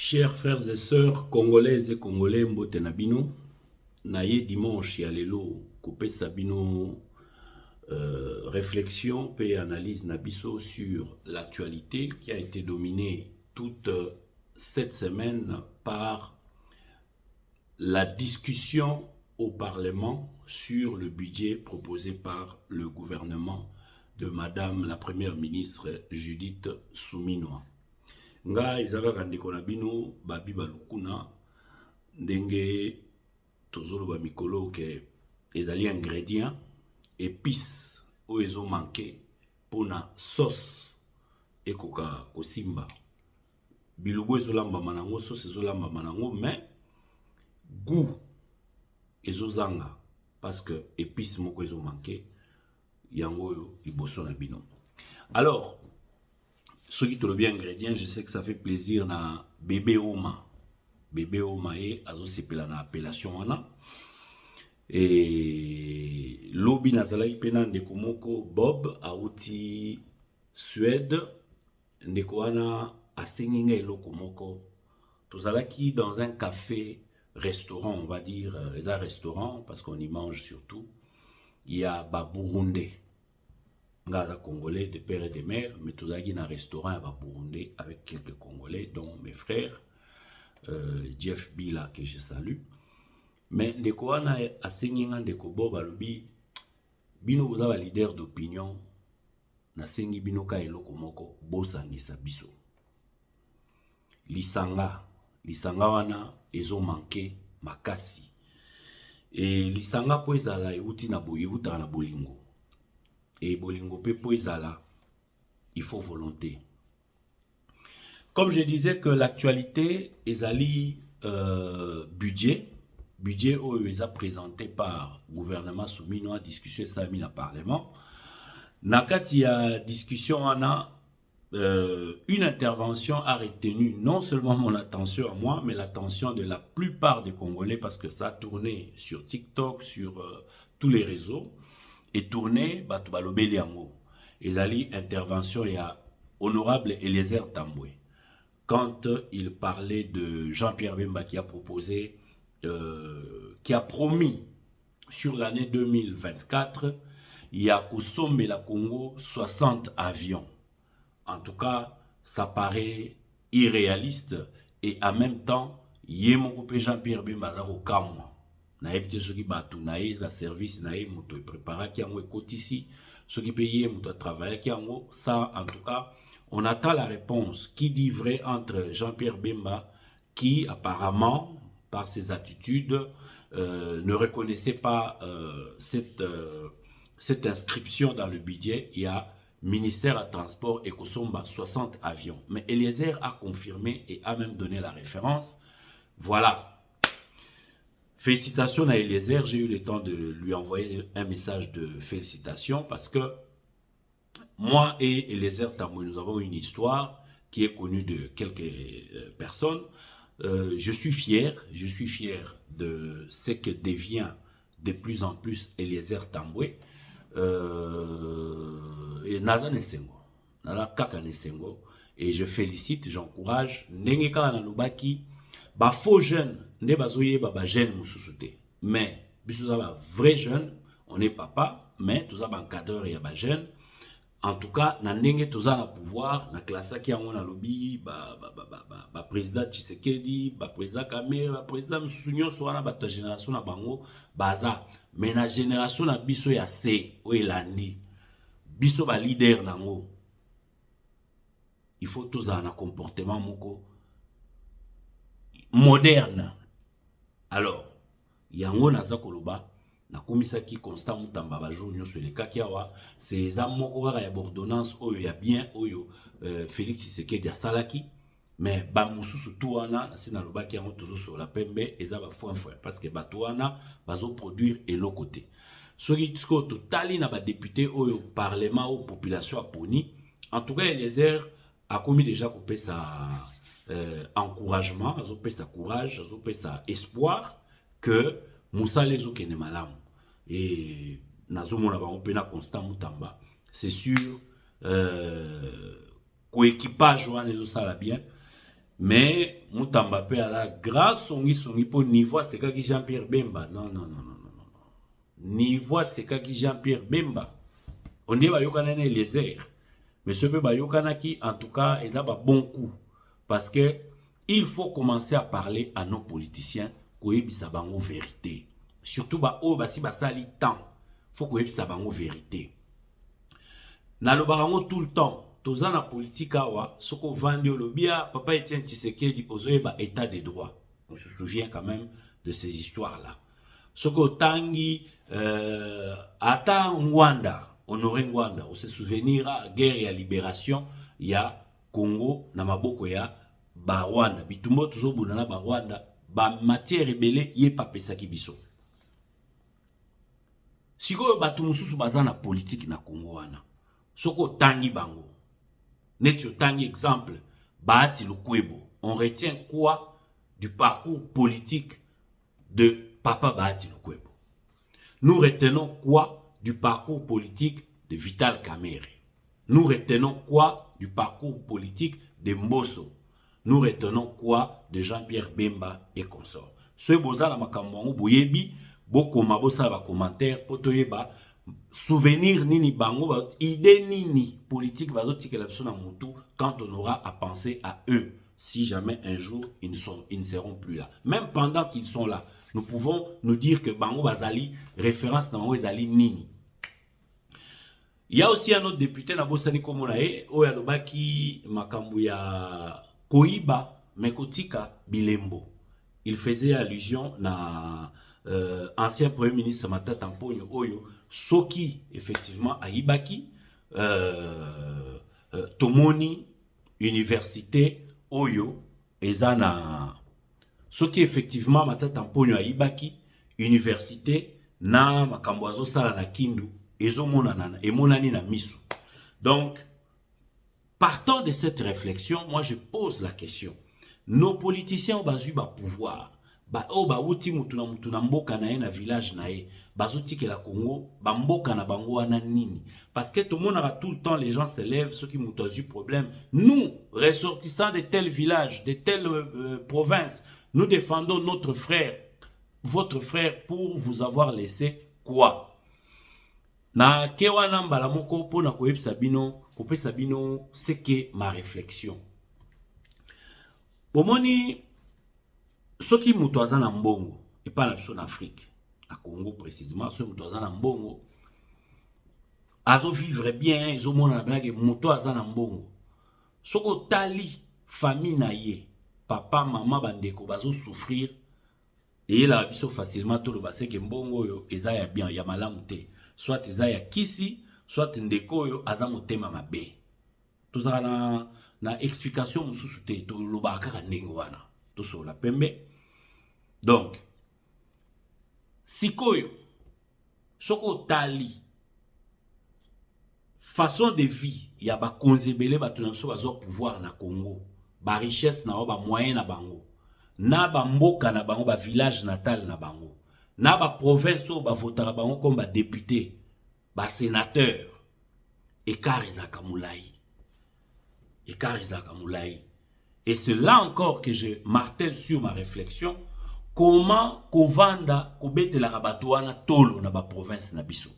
Chers frères et sœurs congolaises et congolais, mbote na bino, naye dimanche ya lelo kopesa bino réflexion et analyse na biso sur l'actualité qui a été dominée toute cette semaine par la discussion au Parlement sur le budget proposé par le gouvernement de Madame la Première ministre Judith Suminwa. Nga ezaka ndeko na bino babi balukuna ndenge tozolo ba mikolo ke ezali ingrédient épices o ezo manqué pona sauce ekoka kosimba bilubu ezolamba manango sauce ezolamba manango mais goût ezozanga parce que épices moko ezo manqué yango yo liboso na bino. Alors ceux qui trouvent bien ingrédients, je sais que ça fait plaisir na bébé Oma. Bébé Oma et azo sepela na appellation wana. Et lobi nazalaki pena ndeko moko Bob auti Suède ndeko wana asengi nga eloko moko. Tozalaki dans un café restaurant, on va dire, un restaurant parce qu'on y mange surtout. Il y a ba Burundais. Gaza congolais de père et de mère, mais tout ça un restaurant à Burundais avec quelques congolais, dont mes frères, Jeff Bila que je salue. Mais ndeko wana asenginga ndeko Bob alobi bino boza ba leader d'opinion na sengi bino ka eloko moko bosangisa biso. Lisanga wana ezo manqué makasi. Et lisanga po ezala euti na boyevuta na bolingo. Et bolingo pe po ezala, il faut volonté. Comme je disais que l'actualité ezali budget où ils a présenté par gouvernement soumis à discussion ça mis dans parlement. Nakati ya discussion une intervention a retenu non seulement mon attention à moi, mais l'attention de la plupart des Congolais parce que ça a tourné sur TikTok, sur tous les réseaux. Et tourné batu balobeli yango. Ezali intervention ya honorable Eliezer Tambwe. Quand il parlait de Jean-Pierre Bemba qui a proposé, qui a promis sur l'année 2024, il y a Kosombe la Congo 60 avions. En tout cas, ça paraît irréaliste et en même temps, Yemoko Jean-Pierre Bemba zako kamwa. Naïbte ceux qui battent la service naïb muto préparé qui ont ici ceux qui payent muto travailler qui ont ça en tout cas on attend la réponse qui dit vrai entre Jean-Pierre Bemba qui apparemment par ses attitudes ne reconnaissait pas cette inscription dans le budget. Il y a ministère à transport et Kosomba 60 avions mais Eliezer a confirmé et a même donné la référence. Voilà. Félicitations à Eliezer, j'ai eu le temps de lui envoyer un message de félicitations parce que moi et Eliezer Tambwe, nous avons une histoire qui est connue de quelques personnes. Je suis fier de ce que devient de plus en plus Eliezer Tambwe. Et Naza Nesengo, Nala Kaka Nesengo, et je félicite, j'encourage, Nengeka Nanubaki, ba faux jeunes, ne bazoye ba jeune mususute. Mais biso ba vrai jeune, on est papa, mais tout ça ba encadreur ya ba jeune. En tout cas, na ndenge toza na pouvoir, na classe ki yango na lobby, ba président Tshisekedi, ba président Kamere, ba président Mususunyo so wana ba ta génération na bango baza. Mais na génération na biso ya C o elandi. Biso ba leader nango. Il faut toza na comportement moko moderne. Alors, yango naza koloba na komisaki Constant Mutamba ba jour nyoso le kakiawa c'est amoko kaka ya ordonnance oyo ya bien oyo Félix Tshisekedi asalaki mais ba mususu tout wana c'est na lobaki yango tozo sur la pembe eza ba foin parce que bato wana bazo produire eloko te soki tsko totali na ba député oyo parlement ou population aponi en tout cas Eliezer a commis déjà coupé sa encouragement, ça courage, ça espoir que Moussa Lezo kene malamu et nazomo na bango pena Constant Mutamba c'est sûr coéquipage wana ezo sala bien Mais Moutamba pe à la grâce songi pour niveau c'est qui Jean-Pierre Bemba. Non, non, non, non, non, non. Niveau c'est qui Jean-Pierre Bemba. On dit bayokana les airs. Mais ce peu bayokana qui en tout cas ils a bon coup parce que il faut commencer à parler à nos politiciens koyebisa bango vérité. Surtout si sali temps. Faut koyebisa bango vérité. Na lo barango tout le temps. Toza na politique awa, soko vandi olobia, papa Etienne Tshisekedi ozoyeba état de droit. On se souvient quand même de ces histoires-là. Soko tangi, ata Ngwanda, Honoré Ngwanda, on se souvenira, guerre et libération, il y a Congo, na maboko ya ba Rwanda. Bitumbo tozo bunana ba Rwanda, ba matière rebelle yé pa pesaki biso. Siko batu mususu baza na politique na Congo wana. Soko tangi bango. Netio tangi exemple, Bahati Lukwebo. On retient quoi du parcours politique de Papa Bahati Lukwebo? Nous retenons quoi du parcours politique de Vital Kamerhe? Nous retenons quoi du parcours politique de Mbosso? Nous retenons quoi de Jean-Pierre Bemba et consorts? Ce boza la makambo boyebi, boko mabosa ba commentaire potoyeba souvenir nini bango idée nini politique bazotikela biso na mutu quand on aura à penser à eux si jamais un jour ils ne seront plus là. Même pendant qu'ils sont là, nous pouvons nous dire que bango bazali référence na bango ezali nini. Il y a aussi un autre député na bosani komonae oya lobaki makambu ya Koiba Mekotika Bilembo. Il faisait allusion na ancien premier ministre Matata Mponyo Oyo Soki effectivement Aibaki Tomoni Université Oyo Ezana Soki effectivement Matata Mponyo Aibaki Université na makamboazo sala na Kindu Ezo monana et monani na misu. Donc partant de cette réflexion, moi je pose la question. Nos politiciens ont basu ba pouvoir. Uti mutuna mboka na ye na village na ye. Bazuti ke la Congo, ba mboka na bango wana nini. Parce que tout le monde a tout le temps, les gens se lèvent, ceux qui m'ont eu problème. Nous, ressortissants de tel village, de telle province, nous défendons notre frère, votre frère, pour vous avoir laissé quoi? Na kewana mbala moko po na koyebisa bino, kopesa bino, c'est que ma réflexion. Bomoni soki mutu aza na mbongo et pas la biso en Afrique, à Congo précisément, soki mutu aza na mbongo azo vivre bien, ezo mona na blague mutu aza na mbongo. Soko tali famille na ye, papa, maman, bandeko bazo souffrir et la biso facilement to lo baseke mbongo yo eza ya bien, ya malamu te. Soit eza ya kisi, soit ndeko yo aza motema mabe. Tozala na explication mususu te to lo bakaka ndenge wana. To so la pembe. Donc sikoyo soko tali façon de vie ya ba konzebele bato na biso bazo pouvoir na Congo, ba richesse na ba moyen na bango, na ba mboka na bango, ba village natal na bango, na ba province o ba votera bango comme ba député, ba sénateur, écart ezaka moulai. Écart ezaka moulai. Et c'est là encore que je martèle sur ma réflexion. Comment kovanda kobete la rabatouana tolo na ba province na biso.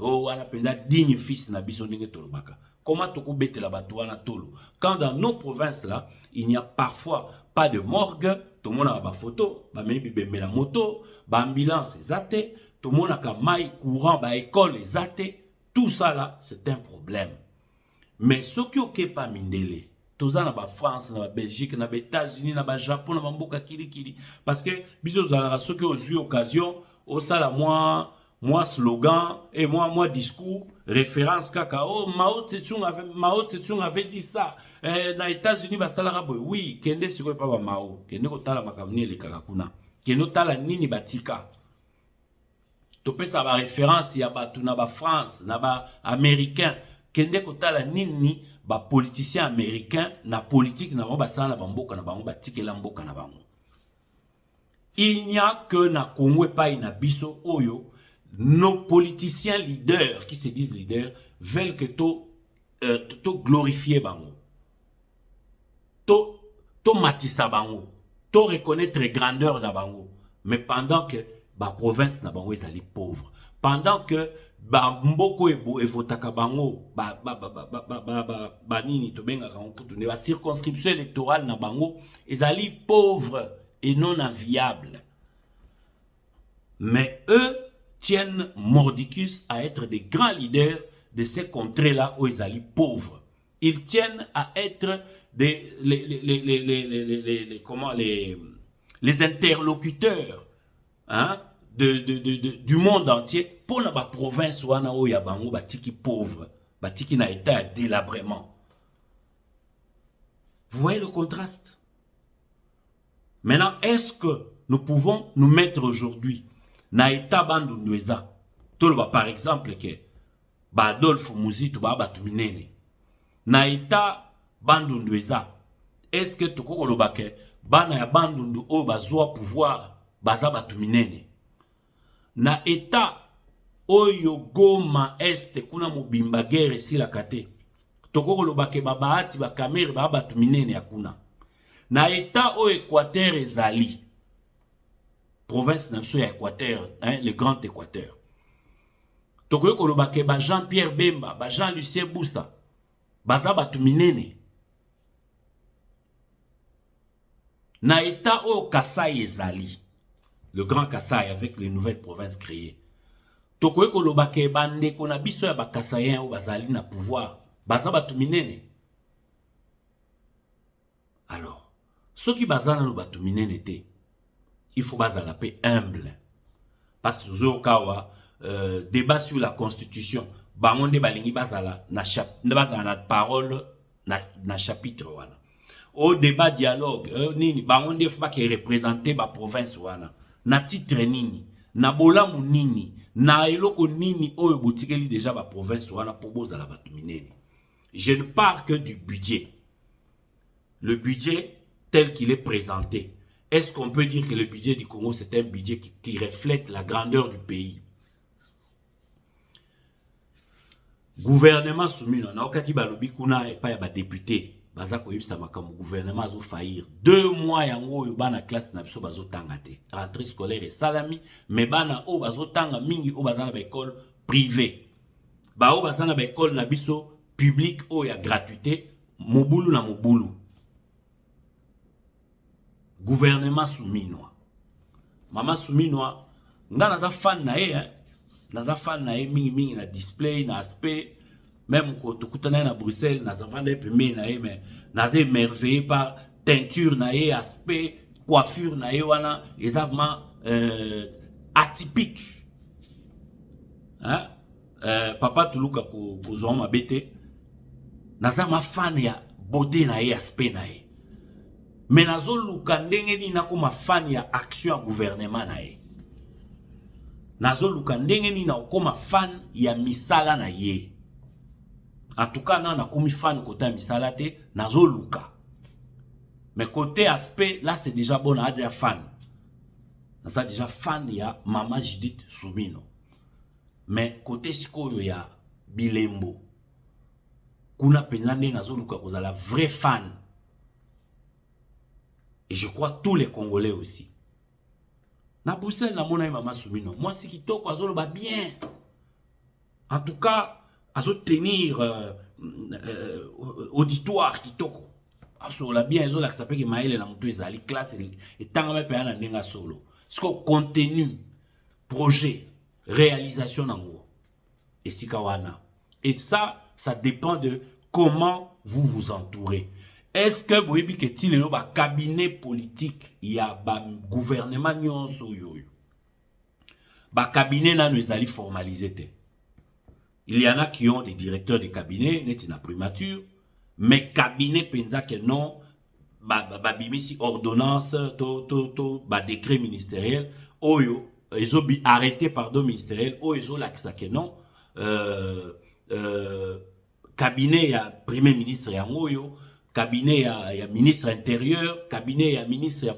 Oh, wana penda digne fils na biso ndenge tolo baka. Comment toko bete la batouana tolo. Quand dans nos provinces là, il n'y a parfois pas de morgue, tout le monde a ba photo, ba mebi bembe la moto, ba ambulance ezate, tout le monde a ka mai courant, ba école ezate, tout ça là, c'est un problème. Mais ce qui est pas mindele, toza na ba France, na ba Belgique, na ba États-Unis, na ba Japon, na ba mboka kili. Parce que, biso zala ceux qui ont eu occasion, au sala moi slogan, et moi discours, référence kakao, Mao Tse-tung avait dit ça. Na États-Unis, ba sala boy, oui, kende siko pa ba Mao, kende ko tala makamni le kakakuna. Kende tala nini batika. Topesa ba référence ya ba tuna ba France, na ba américain, kende ko tala nini ba politicien américain na politique na ba sala ba mboka na bango ba tikela mboka na bango. Il n'y a que na Congo et pas na biso oyo nos politiciens leaders qui se disent leaders veulent que to glorifier bango. To to matisa bango, to reconnaître grandeur na bango, mais pendant que ba province na bango ezali pauvre, pendant que ba mboko evotaka bango ba nini to benga kankutu ne ba circonscription électorale na bango ezali pauvre et non enviable. Mais eux tiennent mordicus à être des grands leaders de ces contrées-là où ils allaient pauvres. Ils tiennent à être les interlocuteurs, hein, du monde entier pour la province où il y a bango batiki pauvre, batiki na état de délabrement. Vous voyez le contraste? Maintenant, est-ce que nous pouvons nous mettre aujourd'hui na état bandundweza? Par exemple, que Adolphe Muzitu batu minene. Na état bandundweza. Est-ce que tu kolobake bana ya bandundu o bazwa pouvoir baza batu minene? Na état oyo Goma Est kuna mobimba guerre si la kate. Toko kolobake babaati ba kamere batu minene ya kuna. Na état au Équateur ezali. Province na ya Équateur, hein, le grand Équateur. Toko kolobake ba Jean-Pierre Bemba, ba Jean-Lucien Boussa, baza batu minene. Na état au Kasaï ezali. Le grand Kasaï avec les nouvelles provinces créées. Toko kolobake bande kona biso ya ba Kasaïen ou bazali na pouvoir, baza batu minene. Alors, ceux qui bazana no batu minene te, il faut bazala pe humble. Parce que zo kawa débat sur la constitution, bangonde balingi bazala na parole na chapitre wana. Au débat dialogue, nini bangonde faut pas représenter ba province wana. Na titre nini, na bolamu nini, na eloko nini oyo botikeli déjà ba province wana pour bozala batu minene. Je ne parle que du budget. Le budget tel qu'il est présenté. Est-ce qu'on peut dire que le budget du Congo, c'est un budget qui reflète la grandeur du pays? Gouvernement soumis, on a aucun qui balobi kuna et pas ya député. Bazako yibsa makamu gouvernement azo faillir. 2 mois yango yo bana classe na biso bazo tangate. Rentrée scolaire et salami, mais bana o bazo tanga mingi o bazana ba école privée. Ba o bazana ba école na biso public o ya gratuité, mobulu na mobulu. Gouvernement souminois. Maman souminois, nga naza fan na ye, hein. Naza fan na ye mingi na display, na aspect. Même quand tu écoutes na Bruxelles, naza vande pemé na ye, mais naza émerveillé par teinture na ye, aspect, coiffure na ye wana, exactement atypique. Hein? Papa Toulouka ko zo ma bete. Naza ma fan ya beauté na ye, aspect na ye. Mais nazo luka ndenge ni na koma fan ya action ya gouvernement na ye. Nazo luka ndenge ni na koma fan ya misala na ye. En tout cas, na komi fan côté misala te, nazo luka. Mais côté aspect, là c'est déjà bon à dire fan. C'est déjà fan ya Mama Judith Soumino. Mais côté sikoyo ya Bilembo. Kuna penande nazo luka kozala vrai fan. Et je crois tous les Congolais aussi. Na Bruxelles, na mona Mama Soumino. Moi, si kitoko azolo ba bien. En tout cas, azo tenir auditoire kitoko. Azo la bien, azo la sape que maïle na mutu ezali classe et tanga me pena ndenga solo. Ce que contenu, projet, réalisation nango. Et sikawana. Et ça dépend de comment vous vous entourez. Est-ce que vous voyez que il y a un cabinet politique, il y a un gouvernement nyonso yoyo. Ba cabinet na nous allons formaliser. Il y en a qui ont des directeurs de cabinet, net na primature, mais cabinet pensa que non, bimisi ordonnance, ba décret ministériel, oyo, ils ont arrêté pardon ministériel, oyo laksa que non, cabinet ya premier ministre yangoyo. Cabinet ya ministre intérieur, cabinet ya ministre ya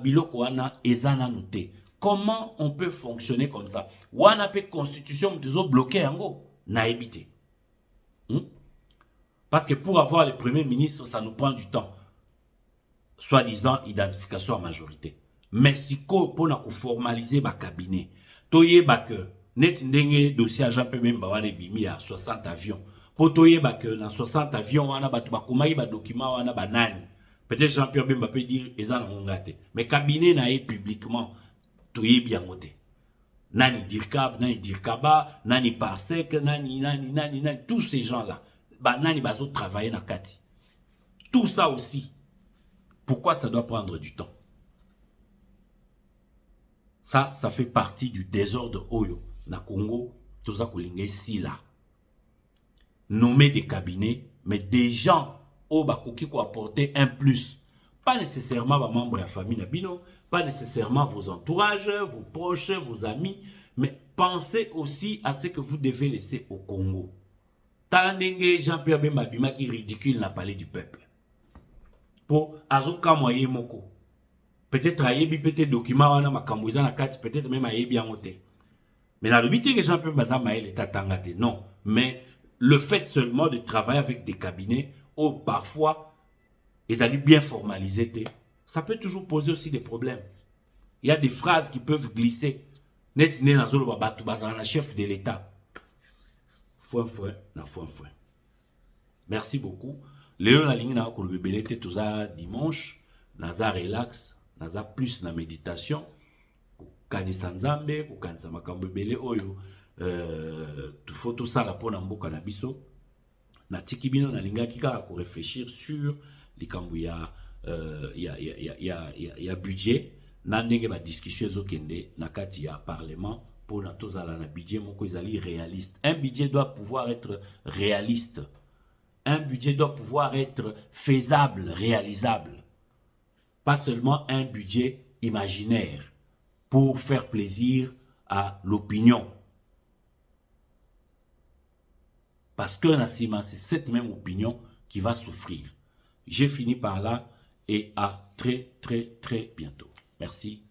biloko wana ezana noté. Comment on peut fonctionner comme ça? Wana pe constitution mtezo bloqué yango na ebité. Parce que pour avoir le premier ministre, ça nous prend du temps. soi-disant identification à majorité. Mais si pour formaliser ma cabinet, toye que net ndenge dossier agent peut même bawane bimi à 60 avions. Pour toye que na 60 avions wana batu bakumayi ba document wana banani. Peut-être Jean-Pierre Bemba peut dire ezana ngate. Mais cabinet na publiquement toye bien moté. Nani Dirkab, Nani Dirkaba, Nani Parsec, Nani, tous ces gens-là. Nani bazo travailler na kati. Tout ça aussi. Pourquoi ça doit prendre du temps? Ça fait partie du désordre Oyo. Na Congo, toza kolinge si là. Nommer des cabinets, mais des gens au bakoki ko apporter un plus. Pas nécessairement vos membres de la famille Nabino, pas nécessairement vos entourages, vos proches, vos amis, mais pensez aussi à ce que vous devez laisser au Congo. Talandenge Jean-Pierre Bemba Bima qui ridicule la palais du peuple. Pour Azoka Moye Moko. Peut-être Ayebi, peut-être document, on a ma cambouza na carte, peut-être même Ayebi en moté. Mais dans le but que Jean-Pierre Bemba Maël est attangate, non. Mais le fait seulement de travailler avec des cabinets, où parfois, ils allaient bien formaliser, ça peut toujours poser aussi des problèmes. Il y a des phrases qui peuvent glisser. Net né dans le chef de l'État. Foin. Merci beaucoup. Léon la ligne na kolobebele te toza dimanche, naza relax, naza plus na méditation, kanisa nzambe, kanisa makambo ebele oyo faut tout ça la pona mboka na biso. Na tikibino na linga kika ko réfléchir sur likambo ya budget. Na ndenge ba discussion ezokende na kati ya parlement pour na tozala na budget moko ezali réaliste. Un budget doit pouvoir être réaliste. Un budget doit pouvoir être faisable, réalisable. Pas seulement un budget imaginaire pour faire plaisir à l'opinion. Parce que Nassima, c'est cette même opinion qui va souffrir. J'ai fini par là et à très bientôt. Merci.